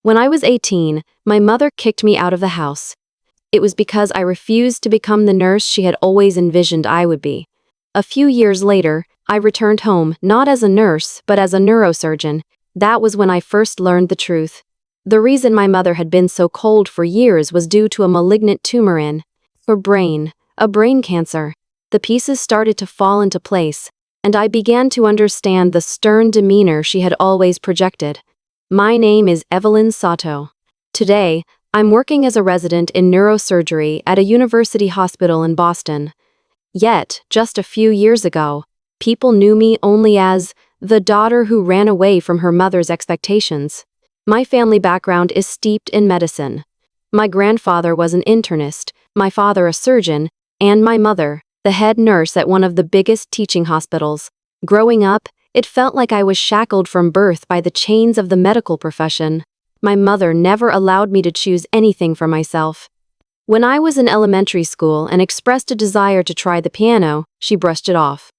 When I was 18, my mother kicked me out of the house. It was because I refused to become the nurse she had always envisioned I would be. A few years later, I returned home, not as a nurse, but as a neurosurgeon. That was when I first learned the truth. The reason my mother had been so cold for years was due to a malignant tumor in her brain, a brain cancer. The pieces started to fall into place, and I began to understand the stern demeanor she had always projected. My name is Evelyn Sato. Today, I'm working as a resident in neurosurgery at a university hospital in Boston. Yet, just a few years ago, people knew me only as the daughter who ran away from her mother's expectations. My family background is steeped in medicine. My grandfather was an internist, my father a surgeon, and my mother, the head nurse at one of the biggest teaching hospitals. Growing up, it felt like I was shackled from birth by the chains of the medical profession. My mother never allowed me to choose anything for myself. When I was in elementary school and expressed a desire to try the piano, she brushed it off.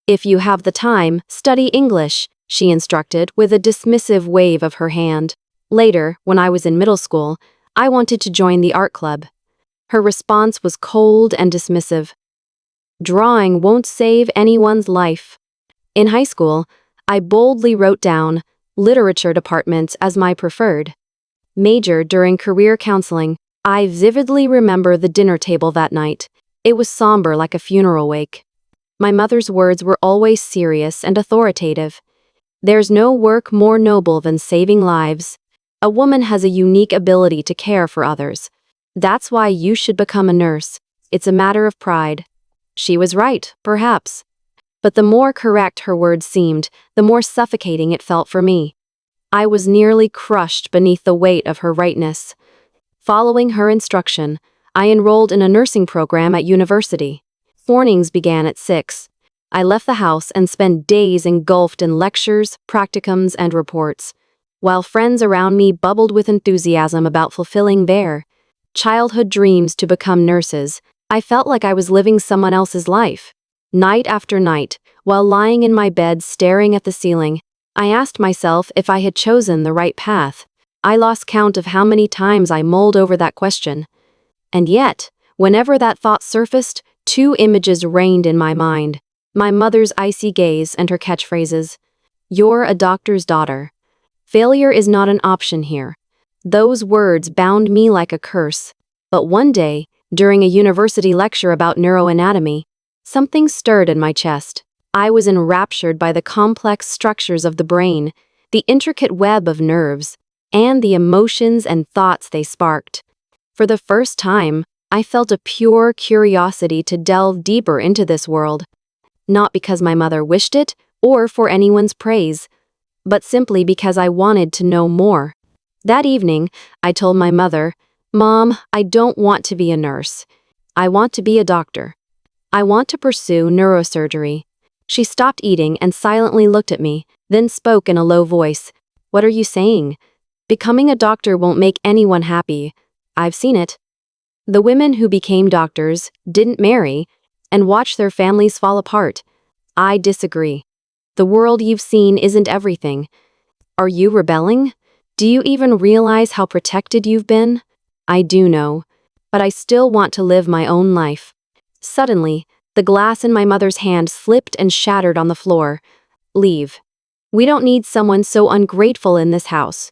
"If you have the time, study English," she instructed with a dismissive wave of her hand. Later, when I was in middle school, I wanted to join the art club. Her response was cold and dismissive. "Drawing won't save anyone's life." In high school, I boldly wrote down literature departments as my preferred major during career counseling. I vividly remember the dinner table that night. It was somber like a funeral wake. My mother's words were always serious and authoritative. "There's no work more noble than saving lives. A woman has a unique ability to care for others. That's why you should become a nurse. It's a matter of pride." She was right, perhaps. But the more correct her words seemed, the more suffocating it felt for me. I was nearly crushed beneath the weight of her rightness. Following her instruction, I enrolled in a nursing program at university. Mornings began at 6. I left the house and spent days engulfed in lectures, practicums, and reports, while friends around me bubbled with enthusiasm about fulfilling their childhood dreams to become nurses. I felt like I was living someone else's life. Night after night, while lying in my bed staring at the ceiling, I asked myself if I had chosen the right path. I lost count of how many times I mulled over that question. And yet, whenever that thought surfaced, two images reigned in my mind. My mother's icy gaze and her catchphrases. "You're a doctor's daughter. Failure is not an option here." Those words bound me like a curse. But one day, during a university lecture about neuroanatomy, something stirred in my chest. I was enraptured by the complex structures of the brain, the intricate web of nerves, and the emotions and thoughts they sparked. For the first time, I felt a pure curiosity to delve deeper into this world. Not because my mother wished it, or for anyone's praise, but simply because I wanted to know more. That evening, I told my mother, "Mom, I don't want to be a nurse. I want to be a doctor. I want to pursue neurosurgery." She stopped eating and silently looked at me, then spoke in a low voice. "What are you saying? Becoming a doctor won't make anyone happy. I've seen it. The women who became doctors didn't marry and watched their families fall apart. I disagree. The world you've seen isn't everything. Are you rebelling? Do you even realize how protected you've been?" "I do know, but I still want to live my own life." Suddenly, the glass in my mother's hand slipped and shattered on the floor. "Leave. We don't need someone so ungrateful in this house."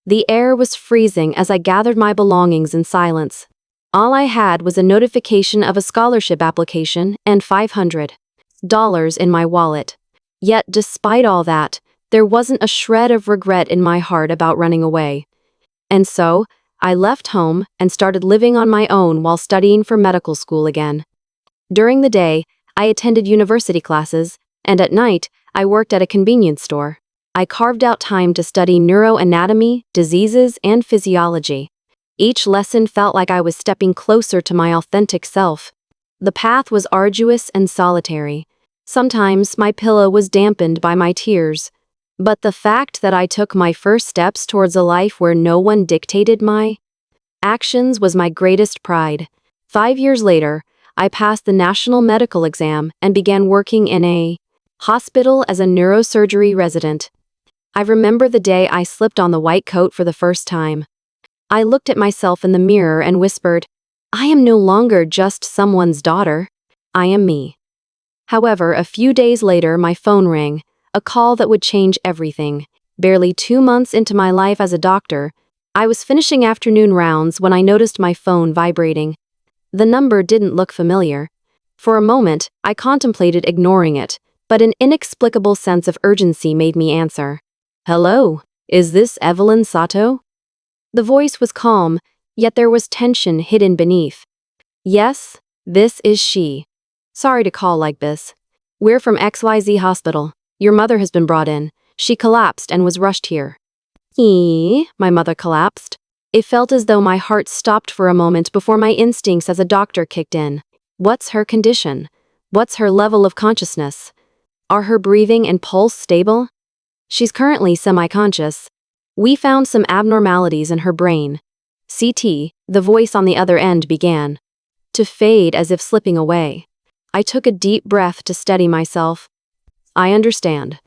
The air was freezing as I gathered my belongings in silence. All I had was a notification of a scholarship application and $500 in my wallet. Yet, despite all that, there wasn't a shred of regret in my heart about running away. And so, I left home and started living on my own while studying for medical school again. During the day, I attended university classes, and at night, I worked at a convenience store. I carved out time to study neuroanatomy, diseases, and physiology. Each lesson felt like I was stepping closer to my authentic self. The path was arduous and solitary. Sometimes my pillow was dampened by my tears. But the fact that I took my first steps towards a life where no one dictated my actions was my greatest pride. 5 years later, I passed the national medical exam and began working in a hospital as a neurosurgery resident. I remember the day I slipped on the white coat for the first time. I looked at myself in the mirror and whispered, I am no longer just someone's daughter. I am me. However, a few days later, my phone rang, a call that would change everything. Barely 2 months into my life as a doctor, I was finishing afternoon rounds when I noticed my phone vibrating. The number didn't look familiar. For a moment, I contemplated ignoring it, but an inexplicable sense of urgency made me answer. Hello, is this Evelyn Sato? The voice was calm, yet there was tension hidden beneath. Yes, this is she. Sorry to call like this. We're from XYZ Hospital. Your mother has been brought in. She collapsed and was rushed here. My mother collapsed. It felt as though my heart stopped for a moment before my instincts as a doctor kicked in. What's her condition? What's her level of consciousness? Are her breathing and pulse stable? She's currently semi-conscious. We found some abnormalities in her brain. CT, the voice on the other end began to fade as if slipping away. I took a deep breath to steady myself. I understand.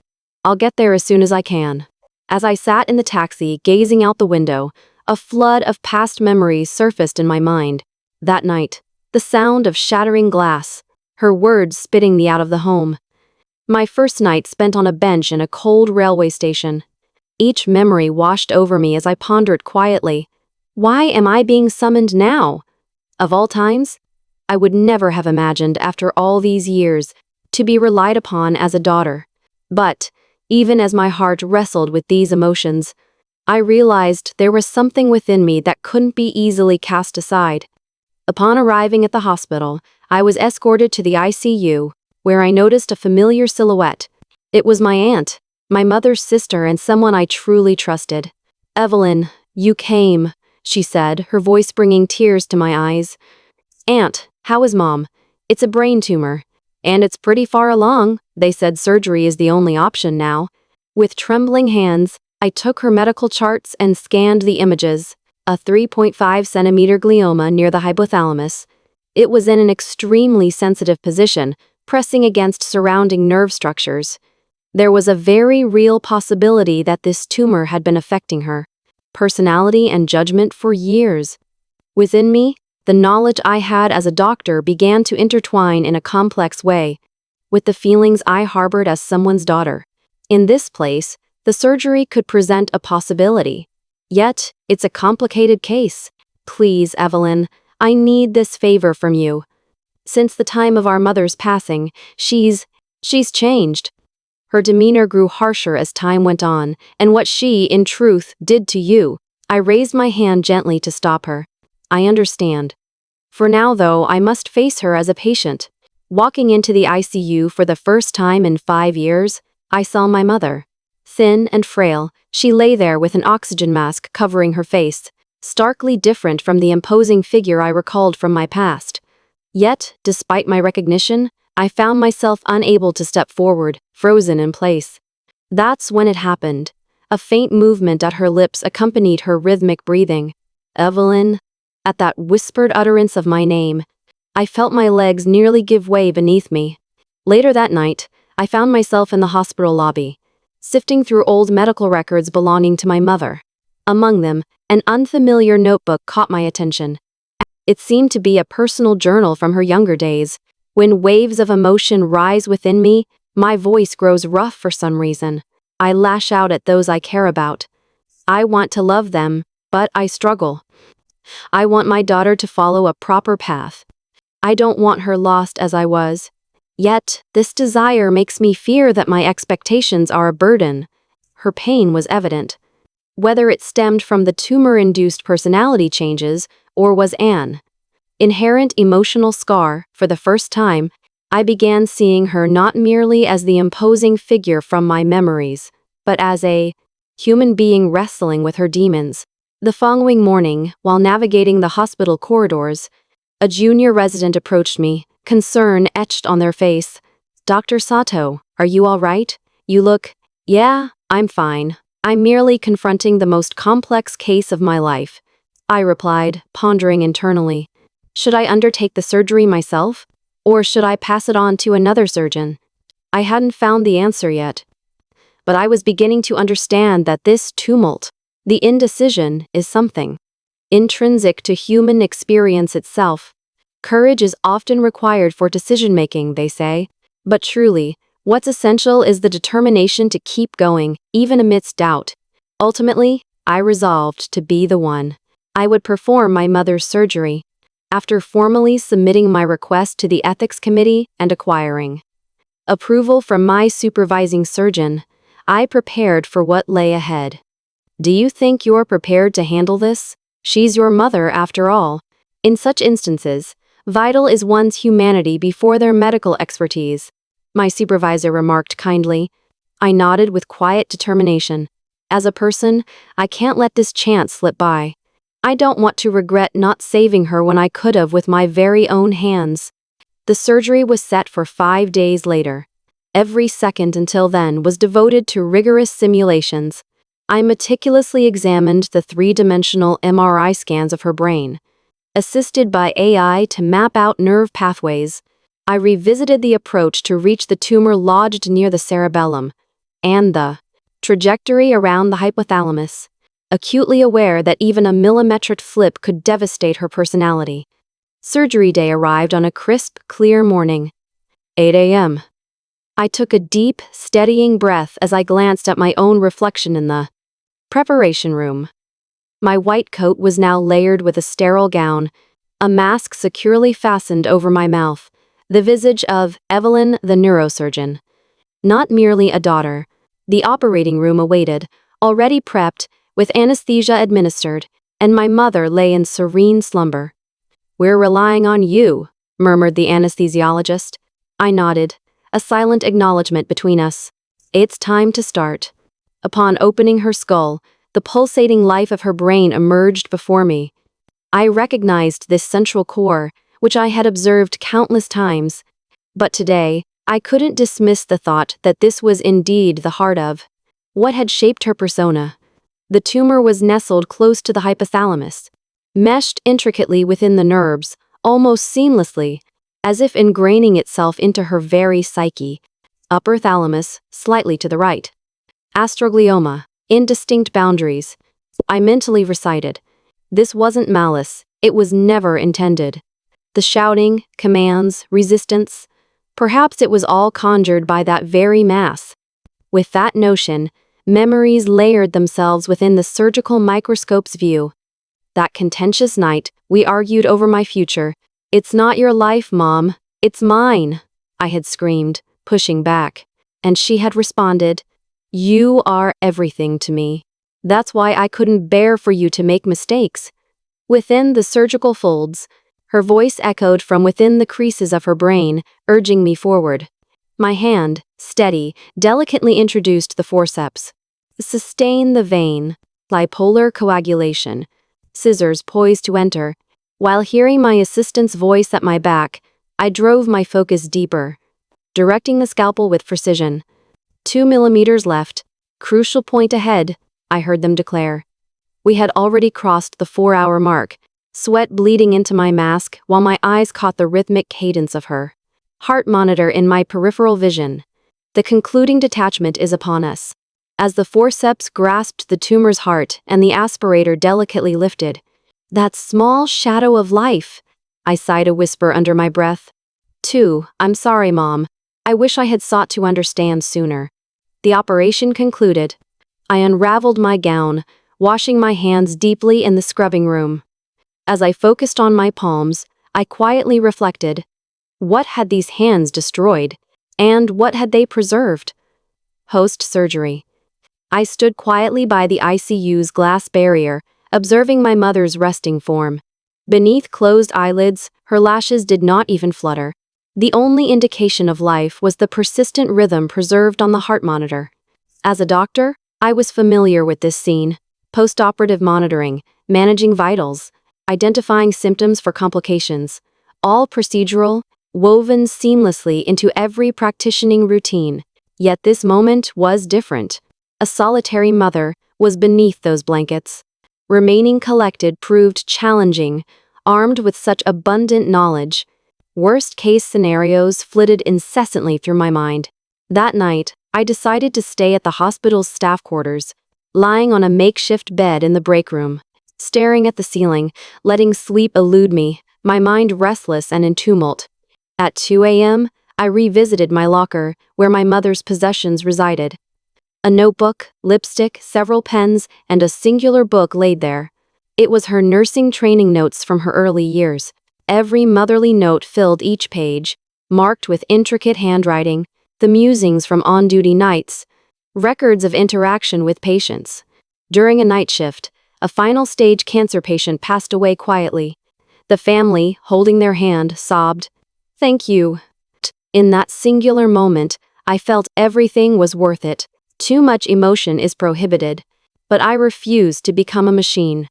I'll get there as soon as I can. As I sat in the taxi, gazing out the window, a flood of past memories surfaced in my mind. That night, the sound of shattering glass, her words spitting me out of the home. My first night spent on a bench in a cold railway station. Each memory washed over me as I pondered quietly. Why am I being summoned now? Of all times, I would never have imagined, after all these years, to be relied upon as a daughter. But, even as my heart wrestled with these emotions, I realized there was something within me that couldn't be easily cast aside. Upon arriving at the hospital, I was escorted to the ICU, where I noticed a familiar silhouette. It was my aunt, my mother's sister, and someone I truly trusted. Evelyn, you came, she said, her voice bringing tears to my eyes. Aunt, how is Mom? It's a brain tumor. And it's pretty far along. They said surgery is the only option now. With trembling hands, I took her medical charts and scanned the images. A 3.5 centimeter glioma near the hypothalamus. It was in an extremely sensitive position, pressing against surrounding nerve structures. There was a very real possibility that this tumor had been affecting her personality and judgment for years. Within me, the knowledge I had as a doctor began to intertwine in a complex way with the feelings I harbored as someone's daughter. In this place, the surgery could present a possibility. Yet, it's a complicated case. Please, Evelyn, I need this favor from you. Since the time of our mother's passing, she's changed. Her demeanor grew harsher as time went on, and what she, in truth, did to you. I raised my hand gently to stop her. I understand. For now, though, I must face her as a patient. Walking into the ICU for the first time in 5 years, I saw my mother. Thin and frail, she lay there with an oxygen mask covering her face, starkly different from the imposing figure I recalled from my past. Yet, despite my recognition, I found myself unable to step forward, frozen in place. That's when it happened. A faint movement at her lips accompanied her rhythmic breathing. Evelyn. At that whispered utterance of my name, I felt my legs nearly give way beneath me. Later that night, I found myself in the hospital lobby, sifting through old medical records belonging to my mother. Among them, an unfamiliar notebook caught my attention. It seemed to be a personal journal from her younger days. When waves of emotion rise within me, my voice grows rough for some reason. I lash out at those I care about. I want to love them, but I struggle. I want my daughter to follow a proper path. I don't want her lost as I was. Yet, this desire makes me fear that my expectations are a burden. Her pain was evident. Whether it stemmed from the tumor-induced personality changes or was an inherent emotional scar, for the first time, I began seeing her not merely as the imposing figure from my memories, but as a human being wrestling with her demons. The following morning, while navigating the hospital corridors, a junior resident approached me, concern etched on their face. Dr. Sato, are you all right? You look. Yeah, I'm fine. I'm merely confronting the most complex case of my life. I replied, pondering internally. Should I undertake the surgery myself? Or should I pass it on to another surgeon? I hadn't found the answer yet. but I was beginning to understand that this tumult, the indecision, is something intrinsic to human experience itself. Courage is often required for decision-making, they say, but truly, what's essential is the determination to keep going, even amidst doubt. Ultimately, I resolved to be the one. I would perform my mother's surgery. After formally submitting my request to the ethics committee and acquiring approval from my supervising surgeon, I prepared for what lay ahead. Do you think you're prepared to handle this? She's your mother, after all. In such instances, vital is one's humanity before their medical expertise, my supervisor remarked kindly. I nodded with quiet determination. As a person, I can't let this chance slip by. I don't want to regret not saving her when I could have with my very own hands. The surgery was set for 5 days later. Every second until then was devoted to rigorous simulations. I meticulously examined the three-dimensional MRI scans of her brain. Assisted by AI to map out nerve pathways, I revisited the approach to reach the tumor lodged near the cerebellum and the trajectory around the hypothalamus, acutely aware that even a millimetric flip could devastate her personality. Surgery day arrived on a crisp, clear morning. 8 a.m. I took a deep, steadying breath as I glanced at my own reflection in the preparation room. My white coat was now layered with a sterile gown, a mask securely fastened over my mouth, the visage of Evelyn, the neurosurgeon. Not merely a daughter. The operating room awaited, already prepped, with anesthesia administered, and my mother lay in serene slumber. "We're relying on you," murmured the anesthesiologist. I nodded, a silent acknowledgement between us. It's time to start. Upon opening her skull, the pulsating life of her brain emerged before me. I recognized this central core, which I had observed countless times. But today, I couldn't dismiss the thought that this was indeed the heart of what had shaped her persona. The tumor was nestled close to the hypothalamus, meshed intricately within the nerves, almost seamlessly, as if ingraining itself into her very psyche. Upper thalamus, slightly to the right. Astroglioma, indistinct boundaries. I mentally recited. This wasn't malice, it was never intended. The shouting, commands, resistance, perhaps it was all conjured by that very mass. With that notion, memories layered themselves within the surgical microscope's view. That contentious night, we argued over my future. "It's not your life, Mom, it's mine," I had screamed, pushing back. And she had responded, "You are everything to me. That's why I couldn't bear for you to make mistakes." Within the surgical folds, her voice echoed from within the creases of her brain, urging me forward. My hand, steady, delicately introduced the forceps. Sustain the vein. Bipolar coagulation. Scissors poised to enter. While hearing my assistant's voice at my back, I drove my focus deeper, directing the scalpel with precision. 2 millimeters left. Crucial point ahead, I heard them declare. We had already crossed the 4-hour mark, sweat bleeding into my mask while my eyes caught the rhythmic cadence of her heart monitor in my peripheral vision. The concluding detachment is upon us. As the forceps grasped the tumor's heart and the aspirator delicately lifted, "That small shadow of life," I sighed a whisper under my breath. I'm sorry, Mom. I wish I had sought to understand sooner." The operation concluded. I unraveled my gown, washing my hands deeply in the scrubbing room. As I focused on my palms, I quietly reflected. What had these hands destroyed? And what had they preserved? Post-surgery. I stood quietly by the ICU's glass barrier, observing my mother's resting form. Beneath closed eyelids, her lashes did not even flutter. The only indication of life was the persistent rhythm preserved on the heart monitor. As a doctor, I was familiar with this scene. Post-operative monitoring, managing vitals, identifying symptoms for complications, all procedural, woven seamlessly into every practicing routine. Yet this moment was different. A solitary mother was beneath those blankets. Remaining collected proved challenging, armed with such abundant knowledge. Worst-case scenarios flitted incessantly through my mind. That night, I decided to stay at the hospital's staff quarters, lying on a makeshift bed in the break room, staring at the ceiling, letting sleep elude me, my mind restless and in tumult. At 2 a.m., I revisited my locker, where my mother's possessions resided. A notebook, lipstick, several pens, and a singular book laid there. It was her nursing training notes from her early years. Every motherly note filled each page, marked with intricate handwriting, the musings from on-duty nights, records of interaction with patients. During a night shift, a final-stage cancer patient passed away quietly. The family, holding their hand, sobbed, "Thank you." In that singular moment, I felt everything was worth it. Too much emotion is prohibited, but I refuse to become a machine.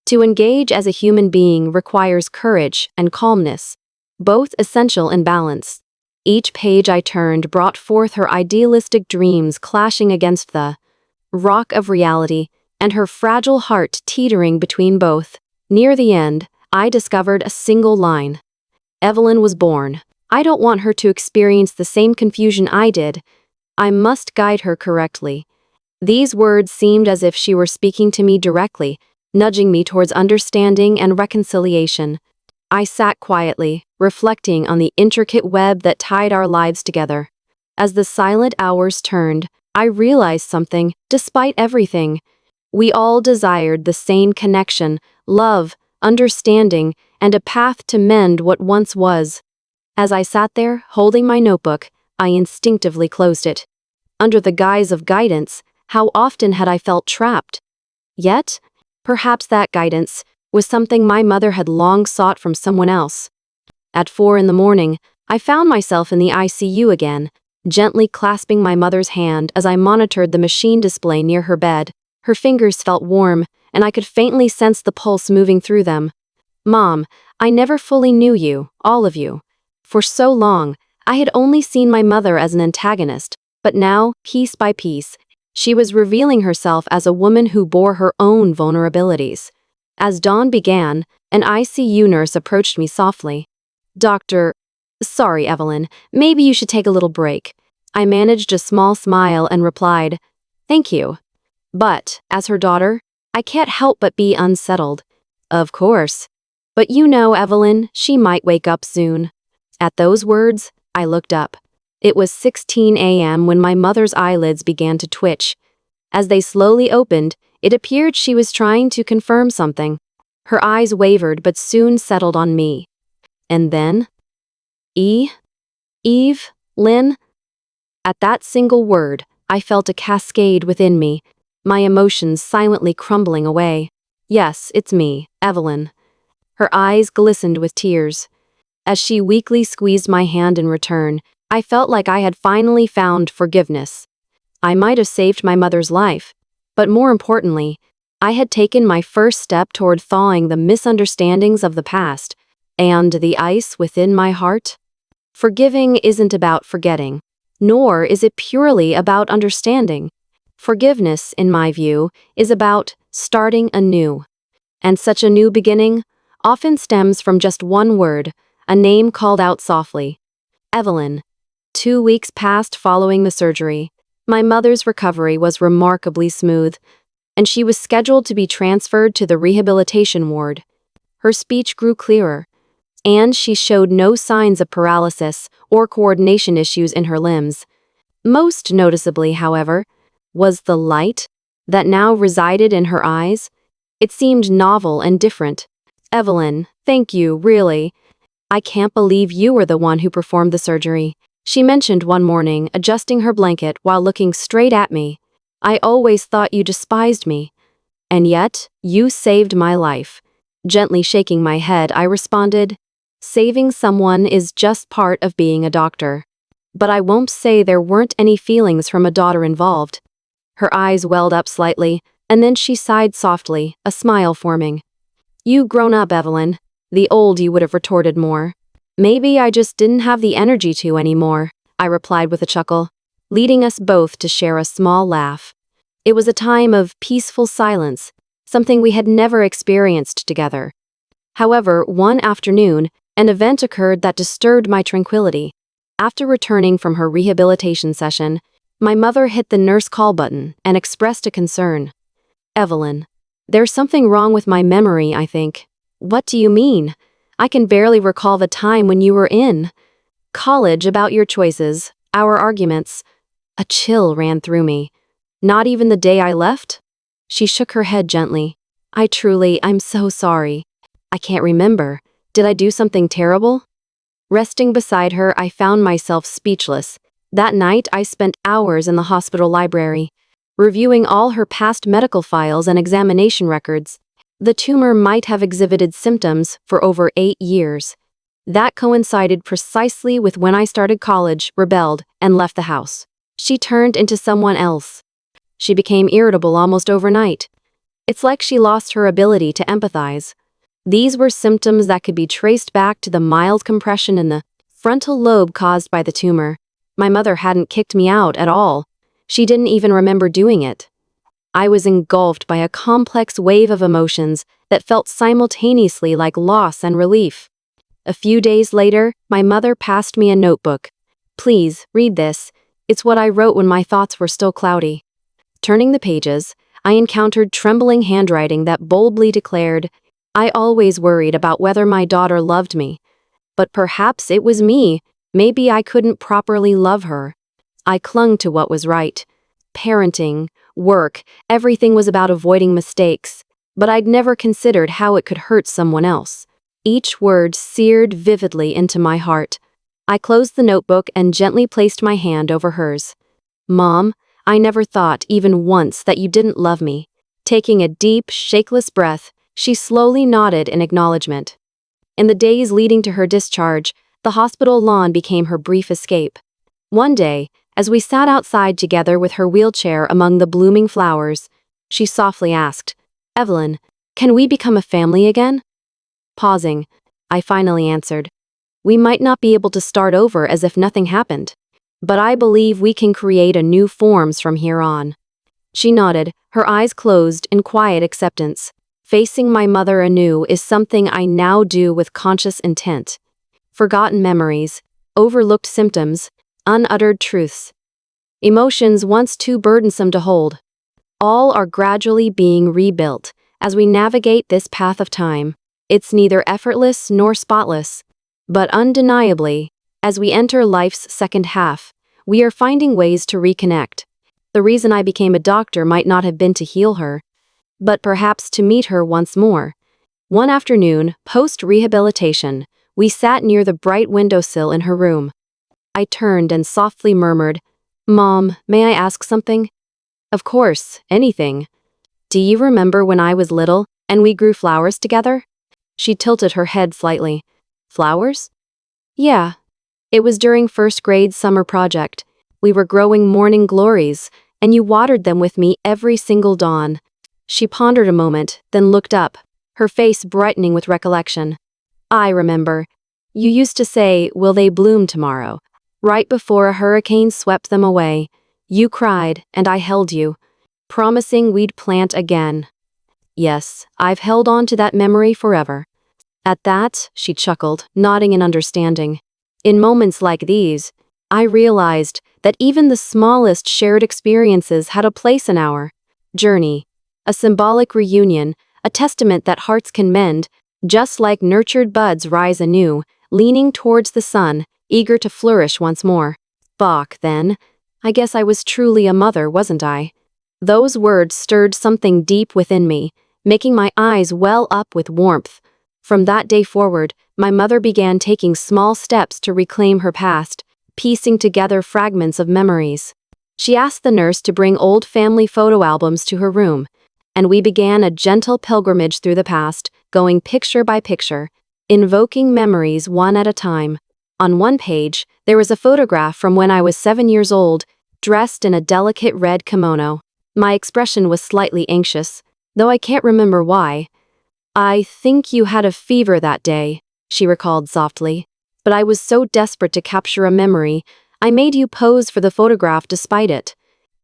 To engage as a human being requires courage and calmness, both essential in balance. Each page I turned brought forth her idealistic dreams clashing against the rock of reality, and her fragile heart teetering between both. Near the end, I discovered a single line. Evelyn was born. I don't want her to experience the same confusion I did. I must guide her correctly. These words seemed as if she were speaking to me directly, nudging me towards understanding and reconciliation. I sat quietly, reflecting on the intricate web that tied our lives together. As the silent hours turned, I realized something, despite everything. We all desired the same connection, love, understanding, and a path to mend what once was. As I sat there, holding my notebook, I instinctively closed it. Under the guise of guidance, how often had I felt trapped? Yet, perhaps that guidance was something my mother had long sought from someone else. At 4 in the morning, I found myself in the ICU again, gently clasping my mother's hand as I monitored the machine display near her bed. Her fingers felt warm, and I could faintly sense the pulse moving through them. "Mom, I never fully knew you, all of you. For so long, I had only seen my mother as an antagonist, but now, piece by piece, she was revealing herself as a woman who bore her own vulnerabilities." As dawn began, an ICU nurse approached me softly. Sorry, Evelyn, maybe you should take a little break." I managed a small smile and replied, "Thank you." But, as her daughter, I can't help but be unsettled. "Of course. But you know, Evelyn, she might wake up soon." At those words, I looked up. It was 16 a.m. when my mother's eyelids began to twitch. As they slowly opened, it appeared she was trying to confirm something. Her eyes wavered but soon settled on me. And then, Eve, Lynn? At that single word, I felt a cascade within me, my emotions silently crumbling away. "Yes, it's me, Evelyn." Her eyes glistened with tears. As she weakly squeezed my hand in return, I felt like I had finally found forgiveness. I might have saved my mother's life, but more importantly, I had taken my first step toward thawing the misunderstandings of the past and the ice within my heart. Forgiving isn't about forgetting, nor is it purely about understanding. Forgiveness, in my view, is about starting anew. And such a new beginning often stems from just one word, a name called out softly. Evelyn. 2 weeks passed following the surgery. My mother's recovery was remarkably smooth, and she was scheduled to be transferred to the rehabilitation ward. Her speech grew clearer, and she showed no signs of paralysis or coordination issues in her limbs. Most noticeably, however, was the light that now resided in her eyes. It seemed novel and different. "Evelyn, thank you, really. I can't believe you were the one who performed the surgery," she mentioned one morning, adjusting her blanket while looking straight at me. "I always thought you despised me. And yet, you saved my life." Gently shaking my head, I responded, "Saving someone is just part of being a doctor. But I won't say there weren't any feelings from a daughter involved." Her eyes welled up slightly, and then she sighed softly, a smile forming. "You grown up, Evelyn. The old you would have retorted more." "Maybe I just didn't have the energy to anymore," I replied with a chuckle, leading us both to share a small laugh. It was a time of peaceful silence, something we had never experienced together. However, one afternoon, an event occurred that disturbed my tranquility. After returning from her rehabilitation session, My mother hit the nurse call button and expressed a concern. Evelyn, there's something wrong with my memory, I think. What do you mean? I can barely recall the time when you were in college, about your choices, our arguments. A chill ran through me. Not even the day I left? She shook her head gently. I'm so sorry. I can't remember. Did I do something terrible? Resting beside her, I found myself speechless. That night, I spent hours in the hospital library, reviewing all her past medical files and examination records. The tumor might have exhibited symptoms for over 8 years. That coincided precisely with when I started college, rebelled, and left the house. She turned into someone else. She became irritable almost overnight. It's like she lost her ability to empathize. These were symptoms that could be traced back to the mild compression in the frontal lobe caused by the tumor. My mother hadn't kicked me out at all. She didn't even remember doing it. I was engulfed by a complex wave of emotions that felt simultaneously like loss and relief. A few days later, my mother passed me a notebook. Please, read this. It's what I wrote when my thoughts were still cloudy. Turning the pages, I encountered trembling handwriting that boldly declared, I always worried about whether my daughter loved me. But perhaps it was me. Maybe I couldn't properly love her. I clung to what was right. Parenting, work, everything was about avoiding mistakes. But I'd never considered how it could hurt someone else. Each word seared vividly into my heart. I closed the notebook and gently placed my hand over hers. Mom, I never thought even once that you didn't love me. Taking a deep, shakeless breath, she slowly nodded in acknowledgement. In the days leading to her discharge, the hospital lawn became her brief escape. One day, as we sat outside together with her wheelchair among the blooming flowers, she softly asked, Evelyn, can we become a family again? Pausing, I finally answered, we might not be able to start over as if nothing happened, but I believe we can create a new forms from here on. She nodded, her eyes closed in quiet acceptance. Facing my mother anew is something I now do with conscious intent. Forgotten memories, overlooked symptoms, unuttered truths. Emotions once too burdensome to hold. All are gradually being rebuilt as we navigate this path of time. It's neither effortless nor spotless, but undeniably, as we enter life's second half, we are finding ways to reconnect. The reason I became a doctor might not have been to heal her, but perhaps to meet her once more. One afternoon, post-rehabilitation, we sat near the bright windowsill in her room. I turned and softly murmured, Mom, may I ask something? Of course, anything. Do you remember when I was little and we grew flowers together? She tilted her head slightly. Flowers? Yeah. It was during first grade summer project. We were growing morning glories, and you watered them with me every single dawn. She pondered a moment, then looked up, her face brightening with recollection. I remember. You used to say, will they bloom tomorrow? Right before a hurricane swept them away. You cried, and I held you, promising we'd plant again. Yes, I've held on to that memory forever. At that, she chuckled, nodding in understanding. In moments like these, I realized that even the smallest shared experiences had a place in our journey. A symbolic reunion, a testament that hearts can mend, just like nurtured buds rise anew, leaning towards the sun, eager to flourish once more. Bach, then. I guess I was truly a mother, wasn't I? Those words stirred something deep within me, making my eyes well up with warmth. From that day forward, my mother began taking small steps to reclaim her past, piecing together fragments of memories. She asked the nurse to bring old family photo albums to her room, and we began a gentle pilgrimage through the past, going picture by picture, invoking memories one at a time. On one page, there was a photograph from when I was 7 years old, dressed in a delicate red kimono. My expression was slightly anxious, though I can't remember why. I think you had a fever that day, she recalled softly. But I was so desperate to capture a memory, I made you pose for the photograph despite it.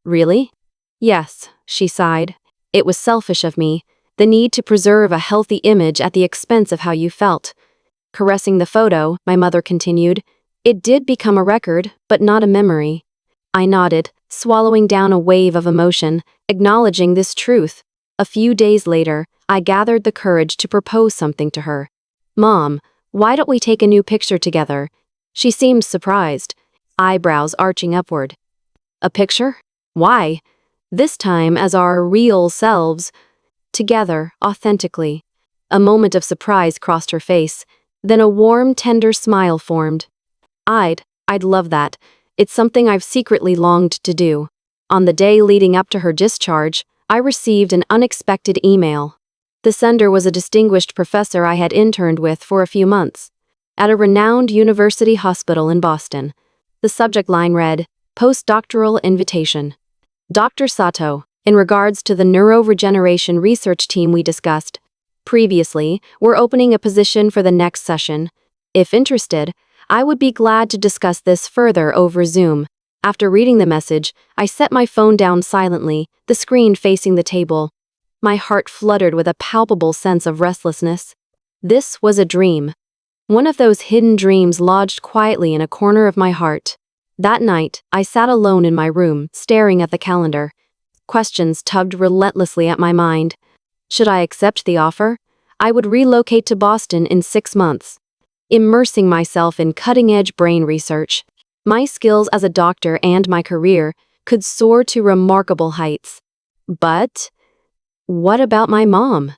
Really? Yes, she sighed. It was selfish of me, the need to preserve a healthy image at the expense of how you felt. Caressing the photo, my mother continued, it did become a record, but not a memory. I nodded, swallowing down a wave of emotion, acknowledging this truth. A few days later, I gathered the courage to propose something to her. "Mom, why don't we take a new picture together?" She seemed surprised, eyebrows arching upward. "A picture? Why?" "This time as our real selves, together, authentically." A moment of surprise crossed her face, then a warm, tender smile formed. I'd love that. It's something I've secretly longed to do." On the day leading up to her discharge, I received an unexpected email. The sender was a distinguished professor I had interned with for a few months at a renowned university hospital in Boston. The subject line read, "Postdoctoral Invitation. Dr. Sato, in regards to the neuroregeneration research team we discussed previously, we're opening a position for the next session. If interested, I would be glad to discuss this further over Zoom." After reading the message, I set my phone down silently, the screen facing the table. My heart fluttered with a palpable sense of restlessness. This was a dream. One of those hidden dreams lodged quietly in a corner of my heart. That night, I sat alone in my room, staring at the calendar. Questions tugged relentlessly at my mind. Should I accept the offer? I would relocate to Boston in 6 months, immersing myself in cutting-edge brain research. My skills as a doctor and my career could soar to remarkable heights. But what about my mom?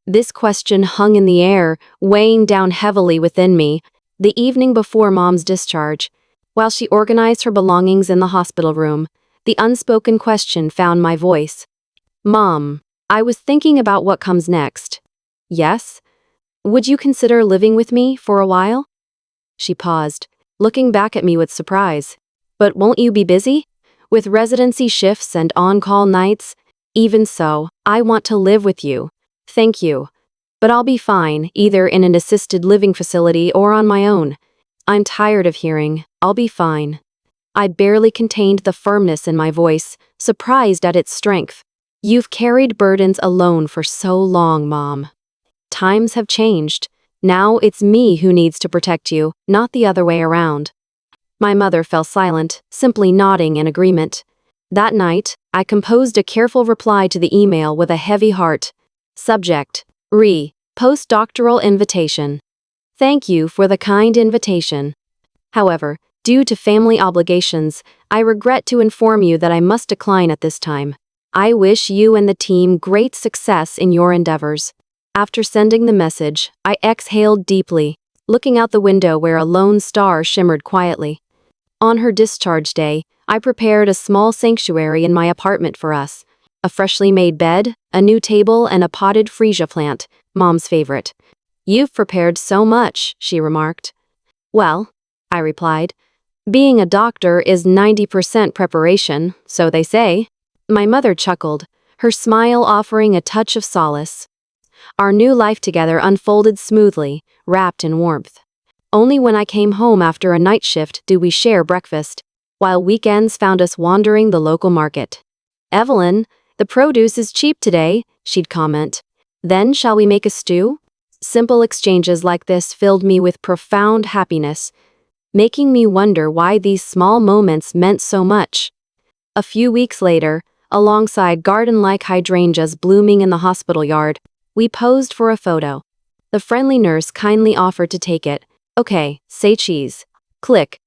This question hung in the air, weighing down heavily within me. The evening before Mom's discharge, while she organized her belongings in the hospital room, the unspoken question found my voice. "Mom, I was thinking about what comes next." "Yes? Would you consider living with me for a while?" She paused, looking back at me with surprise. "But won't you be busy? With residency shifts and on-call nights?" "Even so, I want to live with you." "Thank you. But I'll be fine, either in an assisted living facility or on my own." I'm tired of hearing, "I'll be fine." I barely contained the firmness in my voice, surprised at its strength. "You've carried burdens alone for so long, Mom. Times have changed. Now it's me who needs to protect you, not the other way around." My mother fell silent, simply nodding in agreement. That night, I composed a careful reply to the email with a heavy heart. Subject: Postdoctoral Invitation. Thank you for the kind invitation. However, due to family obligations, I regret to inform you that I must decline at this time. I wish you and the team great success in your endeavors. After sending the message, I exhaled deeply, looking out the window where a lone star shimmered quietly. On her discharge day, I prepared a small sanctuary in my apartment for us. A freshly made bed, a new table, and a potted freesia plant, Mom's favorite. "You've prepared so much," she remarked. "Well," I replied, "being a doctor is 90% preparation, so they say." My mother chuckled, her smile offering a touch of solace. Our new life together unfolded smoothly, wrapped in warmth. Only when I came home after a night shift did we share breakfast, while weekends found us wandering the local market. "Evelyn, the produce is cheap today," she'd comment. "Then shall we make a stew?" Simple exchanges like this filled me with profound happiness, making me wonder why these small moments meant so much. A few weeks later, alongside garden-like hydrangeas blooming in the hospital yard, we posed for a photo. The friendly nurse kindly offered to take it. "Okay, say cheese." Click.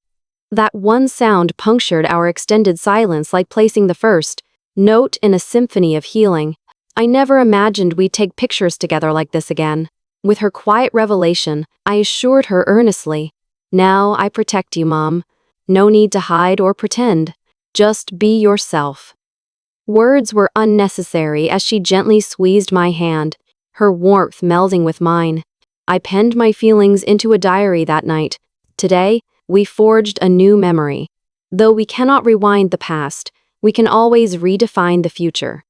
That one sound punctured our extended silence like placing the first note in a symphony of healing. I never imagined we'd take pictures together like this again. With her quiet revelation, I assured her earnestly, "Now I protect you, Mom. No need to hide or pretend. Just be yourself." Words were unnecessary as she gently squeezed my hand, her warmth melding with mine. I penned my feelings into a diary that night. Today, we forged a new memory. Though we cannot rewind the past, we can always redefine the future.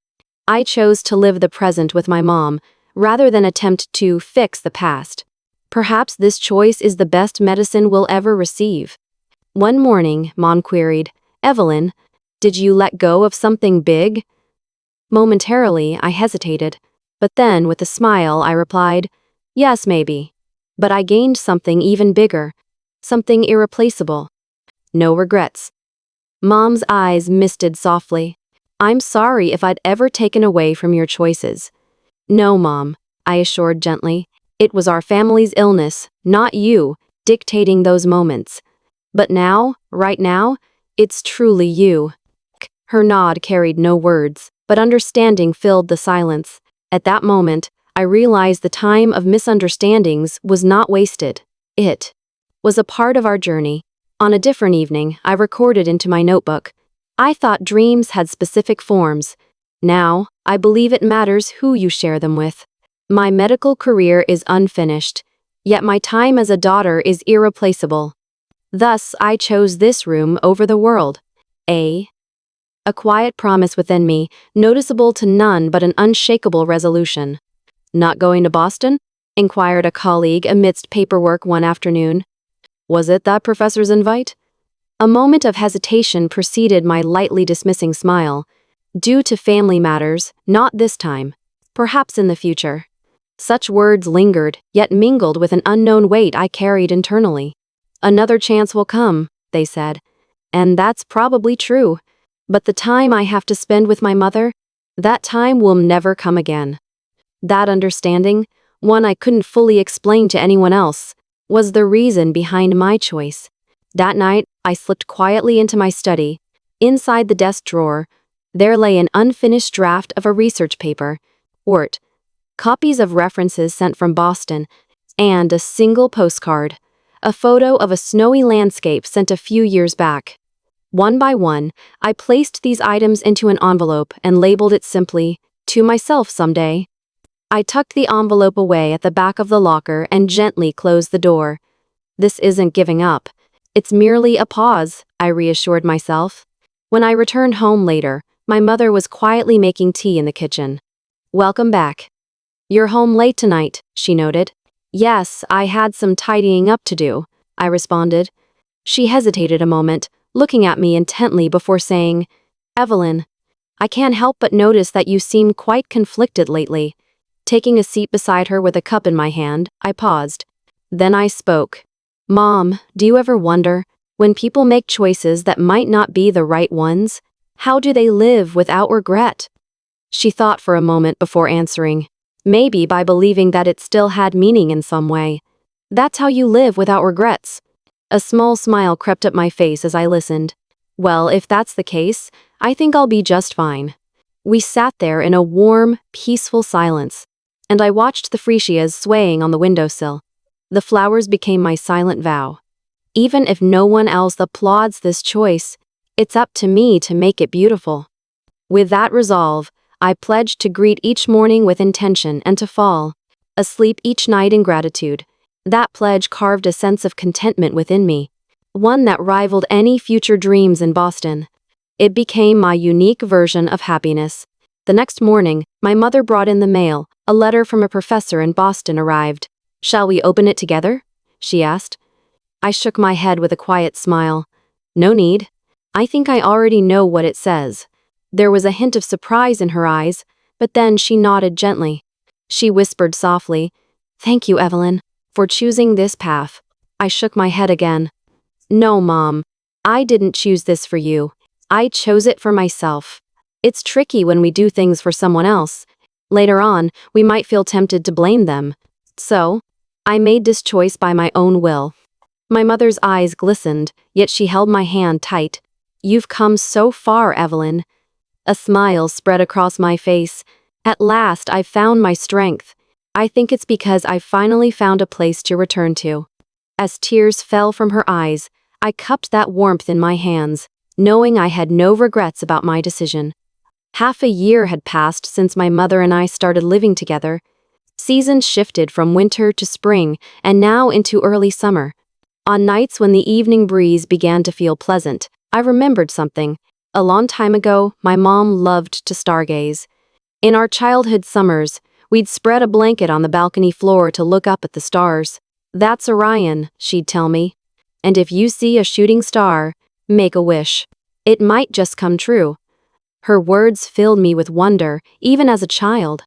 I chose to live the present with my mom, rather than attempt to fix the past. Perhaps this choice is the best medicine we'll ever receive. One morning, Mom queried, "Evelyn, did you let go of something big?" Momentarily, I hesitated, but then, with a smile, I replied, "Yes, maybe. But I gained something even bigger, something irreplaceable. No regrets." Mom's eyes misted softly. I'm sorry if I'd ever taken away from your choices. No, Mom, I assured gently. It was our family's illness, not you, dictating those moments. But now, right now, it's truly you. Her nod carried no words, but understanding filled the silence. At that moment, I realized the time of misunderstandings was not wasted. It was a part of our journey. On a different evening, I recorded into my notebook. I thought dreams had specific forms. Now, I believe it matters who you share them with. My medical career is unfinished, yet my time as a daughter is irreplaceable. Thus, I chose this room over the world. A quiet promise within me, noticeable to none but an unshakable resolution. Not going to Boston? Inquired a colleague amidst paperwork one afternoon. Was it that professor's invite? A moment of hesitation preceded my lightly dismissing smile. Due to family matters, not this time. Perhaps in the future. Such words lingered, yet mingled with an unknown weight I carried internally. Another chance will come, they said. And that's probably true. But the time I have to spend with my mother, that time will never come again. That understanding, one I couldn't fully explain to anyone else, was the reason behind my choice. That night, I slipped quietly into my study. Inside the desk drawer, there lay an unfinished draft of a research paper, copies of references sent from Boston, and a single postcard, a photo of a snowy landscape sent a few years back. One by one, I placed these items into an envelope and labeled it simply, "To myself someday." I tucked the envelope away at the back of the locker and gently closed the door. This isn't giving up. It's merely a pause, I reassured myself. When I returned home later, my mother was quietly making tea in the kitchen. "Welcome back. You're home late tonight," she noted. "Yes, I had some tidying up to do," I responded. She hesitated a moment, looking at me intently before saying, "Evelyn, I can't help but notice that you seem quite conflicted lately." Taking a seat beside her with a cup in my hand, I paused. Then I spoke. "Mom, do you ever wonder, when people make choices that might not be the right ones, how do they live without regret?" She thought for a moment before answering. "Maybe by believing that it still had meaning in some way. That's how you live without regrets." A small smile crept up my face as I listened. "Well, if that's the case, I think I'll be just fine." We sat there in a warm, peaceful silence, and I watched the freesias swaying on the windowsill. The flowers became my silent vow. Even if no one else applauds this choice, it's up to me to make it beautiful. With that resolve, I pledged to greet each morning with intention and to fall asleep each night in gratitude. That pledge carved a sense of contentment within me, one that rivaled any future dreams in Boston. It became my unique version of happiness. The next morning, my mother brought in the mail. A letter from a professor in Boston arrived. "Shall we open it together?" she asked. I shook my head with a quiet smile. "No need. I think I already know what it says." There was a hint of surprise in her eyes, but then she nodded gently. She whispered softly, "Thank you, Evelyn, for choosing this path." I shook my head again. "No, Mom. I didn't choose this for you. I chose it for myself. It's tricky when we do things for someone else. Later on, we might feel tempted to blame them. So, I made this choice by my own will." My mother's eyes glistened, yet she held my hand tight. "You've come so far, Evelyn." A smile spread across my face. At last, I've found my strength. I think it's because I've finally found a place to return to. As tears fell from her eyes, I cupped that warmth in my hands, knowing I had no regrets about my decision. Half a year had passed since my mother and I started living together. Seasons shifted from winter to spring and now into early summer. On nights when the evening breeze began to feel pleasant, I remembered something. A long time ago, my mom loved to stargaze. In our childhood summers, we'd spread a blanket on the balcony floor to look up at the stars. "That's Orion," she'd tell me. "And if you see a shooting star, make a wish. It might just come true." Her words filled me with wonder, even as a child.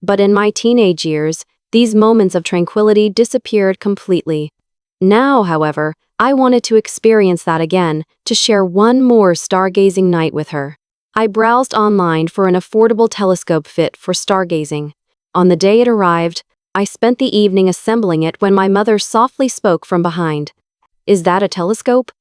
But in my teenage years, these moments of tranquility disappeared completely. Now, however, I wanted to experience that again, to share one more stargazing night with her. I browsed online for an affordable telescope fit for stargazing. On the day it arrived, I spent the evening assembling it when my mother softly spoke from behind. "Is that a telescope?"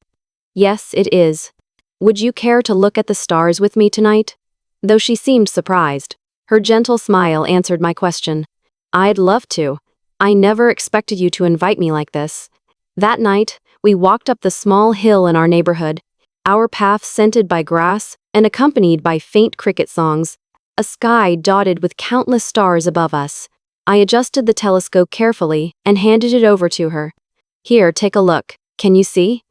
"Yes, it is. Would you care to look at the stars with me tonight?" Though she seemed surprised, her gentle smile answered my question. "I'd love to. I never expected you to invite me like this." That night, we walked up the small hill in our neighborhood, our path scented by grass and accompanied by faint cricket songs, a sky dotted with countless stars above us. I adjusted the telescope carefully and handed it over to her. "Here, take a look. Can you see?"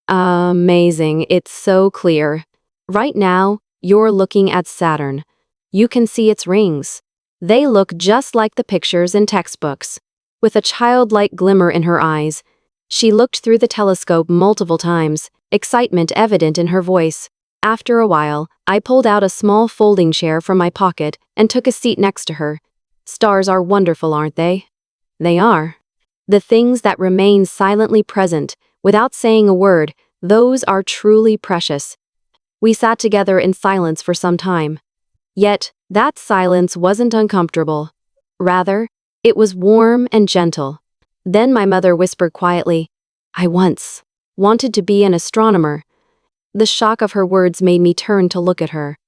"Amazing, it's so clear. Right now, you're looking at Saturn. You can see its rings. They look just like the pictures in textbooks." With a childlike glimmer in her eyes, she looked through the telescope multiple times, excitement evident in her voice. After a while, I pulled out a small folding chair from my pocket and took a seat next to her. "Stars are wonderful, aren't they?" "They are. The things that remain silently present, without saying a word, those are truly precious." We sat together in silence for some time. Yet, that silence wasn't uncomfortable. Rather, it was warm and gentle. Then my mother whispered quietly, "I once wanted to be an astronomer." The shock of her words made me turn to look at her.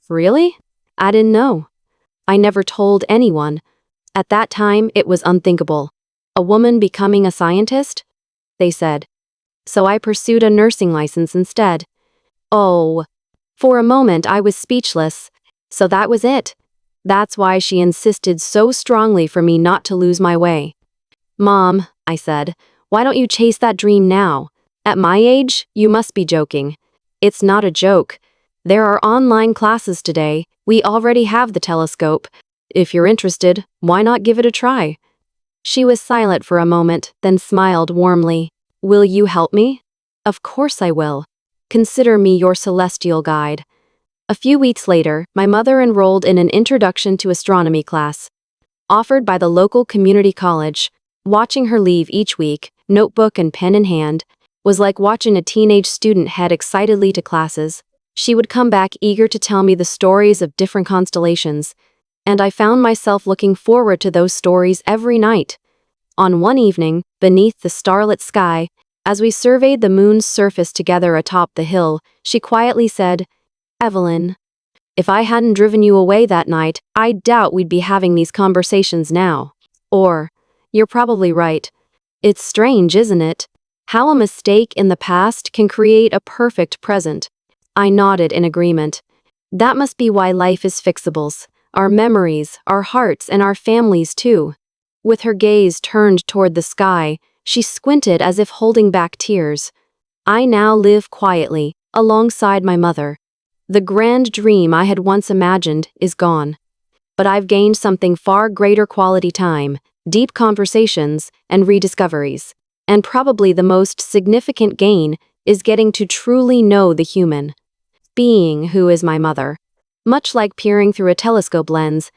"Really? I didn't know." "I never told anyone. At that time, it was unthinkable. A woman becoming a scientist?" they said. So I pursued a nursing license instead. Oh, for a moment I was speechless. So that was it. That's why she insisted so strongly for me not to lose my way. "Mom," I said, "why don't you chase that dream now? At my age, you must be joking." "It's not a joke. There are online classes today. We already have the telescope. If you're interested, why not give it a try?" She was silent for a moment, then smiled warmly. "Will you help me?" "Of course I will. Consider me your celestial guide." A few weeks later, my mother enrolled in an Introduction to Astronomy class, offered by the local community college. Watching her leave each week, notebook and pen in hand, was like watching a teenage student head excitedly to classes. She would come back eager to tell me the stories of different constellations, and I found myself looking forward to those stories every night. On one evening, beneath the starlit sky, as we surveyed the moon's surface together atop the hill, she quietly said, "Evelyn, if I hadn't driven you away that night, I doubt we'd be having these conversations now." Or, "You're probably right. It's strange, isn't it? How a mistake in the past can create a perfect present." I nodded in agreement. That must be why life is fixables. Our memories, our hearts, and our families too. With her gaze turned toward the sky, she squinted as if holding back tears. I now live quietly, alongside my mother. The grand dream I had once imagined is gone. But I've gained something far greater: quality time, deep conversations, and rediscoveries. And probably the most significant gain is getting to truly know the human being who is my mother. Much like peering through a telescope lens,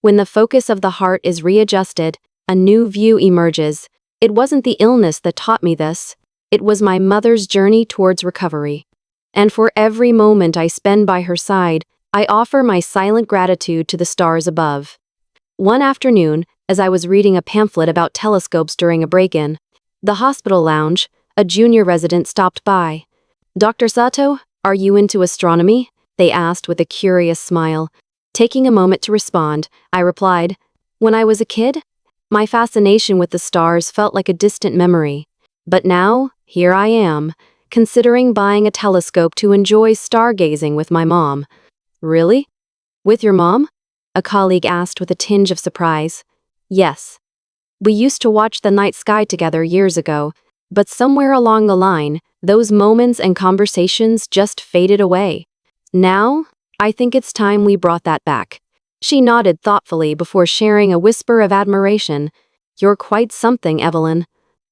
when the focus of the heart is readjusted, a new view emerges. It wasn't the illness that taught me this. It was my mother's journey towards recovery. And for every moment I spend by her side, I offer my silent gratitude to the stars above. One afternoon, as I was reading a pamphlet about telescopes during a break-in, the hospital lounge, a junior resident stopped by. "Dr. Sato, are you into astronomy?" they asked with a curious smile. Taking a moment to respond, I replied, "When I was a kid, my fascination with the stars felt like a distant memory. But now, here I am, considering buying a telescope to enjoy stargazing with my mom." "Really? With your mom?" a colleague asked with a tinge of surprise. "Yes. We used to watch the night sky together years ago, but somewhere along the line, those moments and conversations just faded away. Now, I think it's time we brought that back." She nodded thoughtfully before sharing a whisper of admiration. "You're quite something, Evelyn.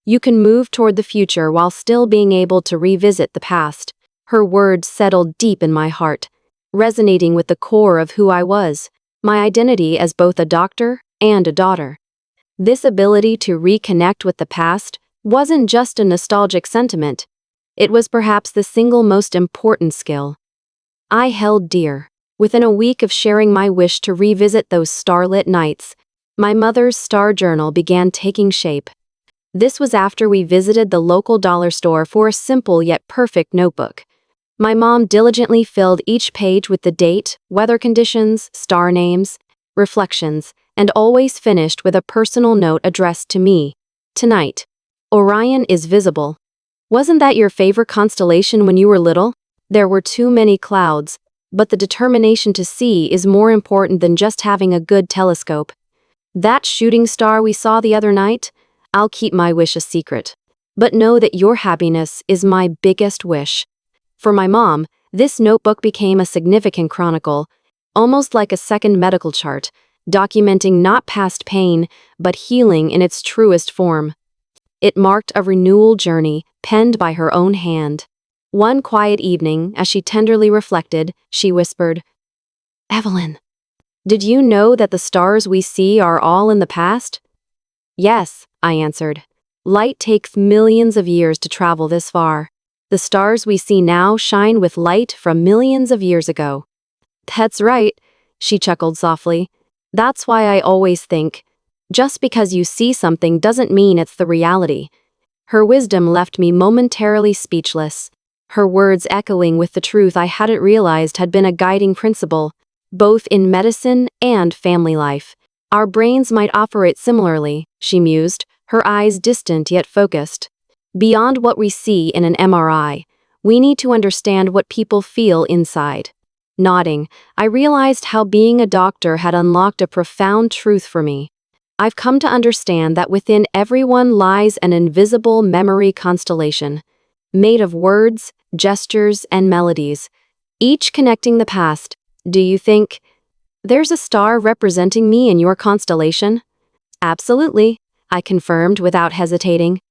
You can move toward the future while still being able to revisit the past." Her words settled deep in my heart, resonating with the core of who I was, my identity as both a doctor and a daughter. This ability to reconnect with the past wasn't just a nostalgic sentiment. It was perhaps the single most important skill I held dear. Within a week of sharing my wish to revisit those starlit nights, my mother's star journal began taking shape. This was after we visited the local dollar store for a simple yet perfect notebook. My mom diligently filled each page with the date, weather conditions, star names, reflections, and always finished with a personal note addressed to me. Tonight, Orion is visible. Wasn't that your favorite constellation when you were little? There were too many clouds, but the determination to see is more important than just having a good telescope. That shooting star we saw the other night? I'll keep my wish a secret. But know that your happiness is my biggest wish. For my mom, this notebook became a significant chronicle, almost like a second medical chart, documenting not past pain, but healing in its truest form. It marked a renewal journey, penned by her own hand. One quiet evening, as she tenderly reflected, she whispered, "Evelyn, did you know that the stars we see are all in the past?" "Yes," I answered. "Light takes millions of years to travel this far. The stars we see now shine with light from millions of years ago." "That's right," she chuckled softly. "That's why I always think, just because you see something doesn't mean it's the reality." Her wisdom left me momentarily speechless, her words echoing with the truth I hadn't realized had been a guiding principle, both in medicine and family life. "Our brains might operate similarly," she mused, her eyes distant yet focused. "Beyond what we see in an MRI, we need to understand what people feel inside." Nodding, I realized how being a doctor had unlocked a profound truth for me. I've come to understand that within everyone lies an invisible memory constellation, made of words, gestures, and melodies, each connecting the past. "Do you think there's a star representing me in your constellation?" "Absolutely," I confirmed without hesitating.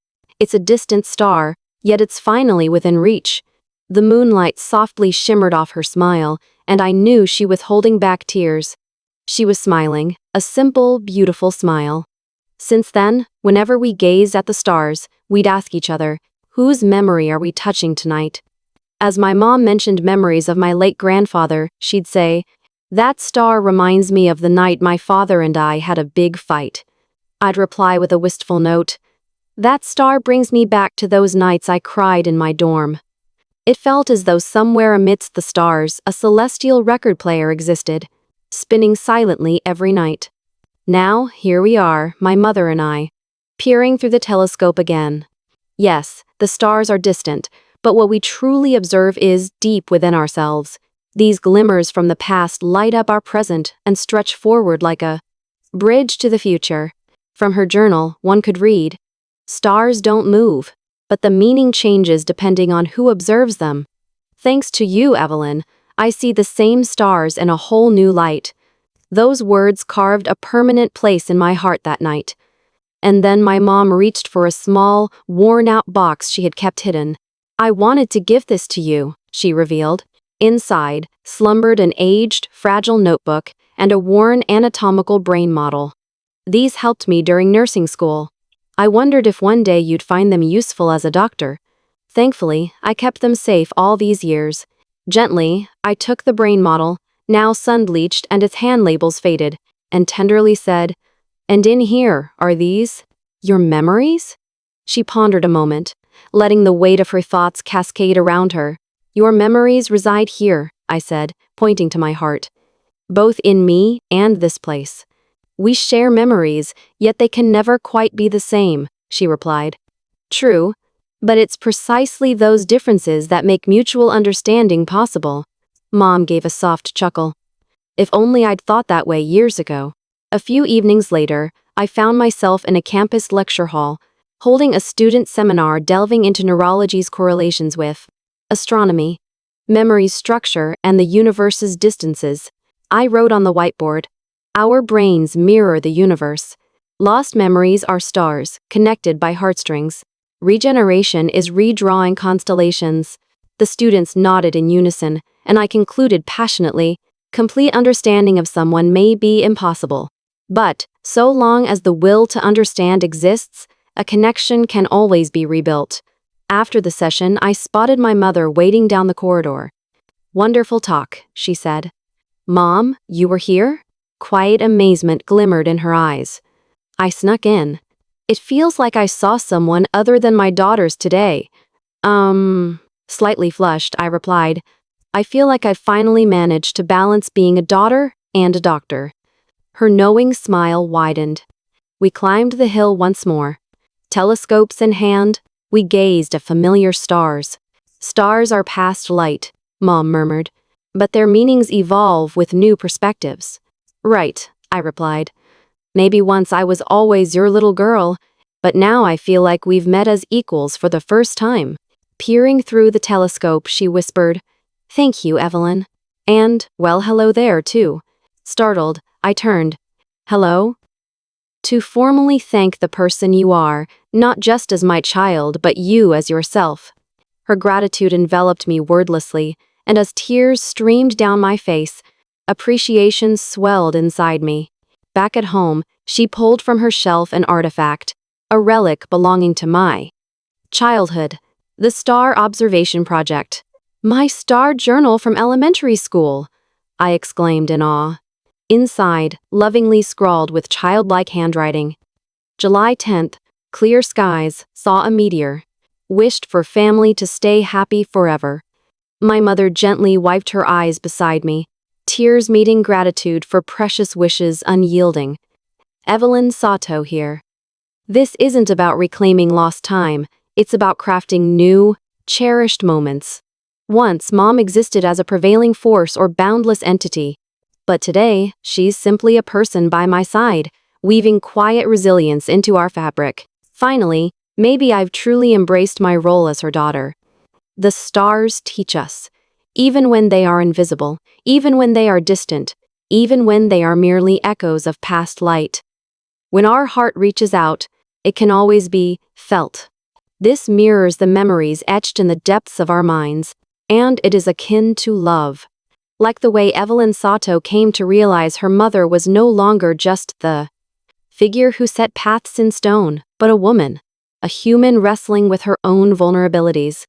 "It's a distant star, yet it's finally within reach." The moonlight softly shimmered off her smile, and I knew she was holding back tears. She was smiling, a simple, beautiful smile. Since then, whenever we gazed at the stars, we'd ask each other, "Whose memory are we touching tonight?" As my mom mentioned memories of my late grandfather, she'd say, "That star reminds me of the night my father and I had a big fight." I'd reply with a wistful note, "That star brings me back to those nights I cried in my dorm." It felt as though somewhere amidst the stars, a celestial record player existed, spinning silently every night. Now, here we are, my mother and I, peering through the telescope again. Yes, the stars are distant, but what we truly observe is deep within ourselves. These glimmers from the past light up our present and stretch forward like a bridge to the future. From her journal, one could read, "Stars don't move, but the meaning changes depending on who observes them. Thanks to you, Evelyn, I see the same stars in a whole new light." Those words carved a permanent place in my heart that night. And then my mom reached for a small, worn-out box she had kept hidden. "I wanted to give this to you," she revealed. Inside slumbered an aged, fragile notebook and a worn anatomical brain model. These helped me during nursing school. I wondered if one day you'd find them useful as a doctor. Thankfully, I kept them safe all these years. Gently, I took the brain model, now sun-bleached and its hand labels faded, and tenderly said, "And in here, are these your memories?" She pondered a moment, letting the weight of her thoughts cascade around her. "Your memories reside here," I said, pointing to my heart. "Both in me and this place. We share memories, yet they can never quite be the same," she replied. "True, but it's precisely those differences that make mutual understanding possible." Mom gave a soft chuckle. "If only I'd thought that way years ago." A few evenings later, I found myself in a campus lecture hall, holding a student seminar delving into neurology's correlations with astronomy, memory's structure, and the universe's distances. I wrote on the whiteboard, "Our brains mirror the universe. Lost memories are stars, connected by heartstrings. Regeneration is redrawing constellations." The students nodded in unison, and I concluded passionately, "Complete understanding of someone may be impossible. But, so long as the will to understand exists, A connection can always be rebuilt. After the session, I spotted my mother waiting down the corridor. "Wonderful talk," she said. "Mom, you were here?" Quiet amazement glimmered in her eyes. I snuck in. "It feels like I saw someone other than my daughters today." Slightly flushed, I replied. "I feel like I've finally managed to balance being a daughter and a doctor." Her knowing smile widened. We climbed the hill once more. Telescopes in hand, we gazed at familiar stars. "Stars are past light," Mom murmured, "but their meanings evolve with new perspectives." "Right," I replied. "Maybe once I was always your little girl, but now I feel like we've met as equals for the first time." Peering through the telescope, she whispered, "Thank you, Evelyn." And, well, hello there, too. Startled, I turned. "Hello?" "To formally thank the person you are, not just as my child, but you as yourself." Her gratitude enveloped me wordlessly, and as tears streamed down my face, appreciation swelled inside me. Back at home, she pulled from her shelf an artifact, a relic belonging to my childhood. The Star Observation Project. "My star journal from elementary school!" I exclaimed in awe. Inside, lovingly scrawled with childlike handwriting. "July 10th, clear skies, saw a meteor. Wished for family to stay happy forever." My mother gently wiped her eyes beside me, tears meeting gratitude for precious wishes unyielding. Evelyn Sato here. This isn't about reclaiming lost time, it's about crafting new, cherished moments. Once, Mom existed as a prevailing force or boundless entity. But today, she's simply a person by my side, weaving quiet resilience into our fabric. Finally, maybe I've truly embraced my role as her daughter. The stars teach us. Even when they are invisible, even when they are distant, even when they are merely echoes of past light. When our heart reaches out, it can always be felt. This mirrors the memories etched in the depths of our minds, and it is akin to love. Like the way Evelyn Sato came to realize her mother was no longer just the figure who set paths in stone, but a woman, a human wrestling with her own vulnerabilities.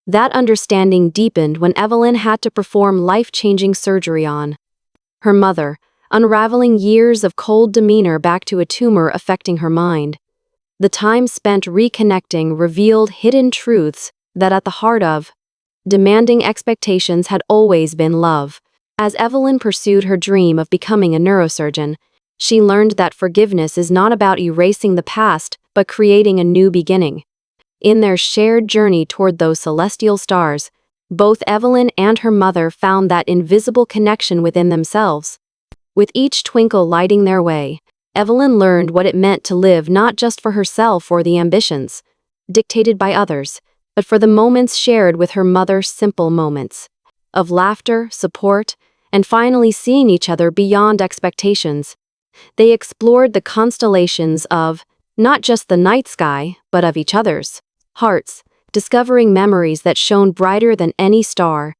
That understanding deepened when Evelyn had to perform life-changing surgery on her mother, unraveling years of cold demeanor back to a tumor affecting her mind. The time spent reconnecting revealed hidden truths that at the heart of demanding expectations had always been love. As Evelyn pursued her dream of becoming a neurosurgeon, she learned that forgiveness is not about erasing the past, but creating a new beginning. In their shared journey toward those celestial stars, both Evelyn and her mother found that invisible connection within themselves. With each twinkle lighting their way, Evelyn learned what it meant to live not just for herself or the ambitions dictated by others, but for the moments shared with her mother, simple moments of laughter, support, and finally seeing each other beyond expectations. They explored the constellations of not just the night sky, but of each other's hearts, discovering memories that shone brighter than any star.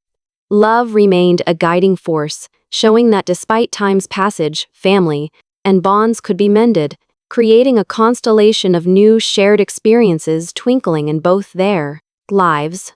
Love remained a guiding force, showing that despite time's passage, family and bonds could be mended, creating a constellation of new shared experiences twinkling in both their lives.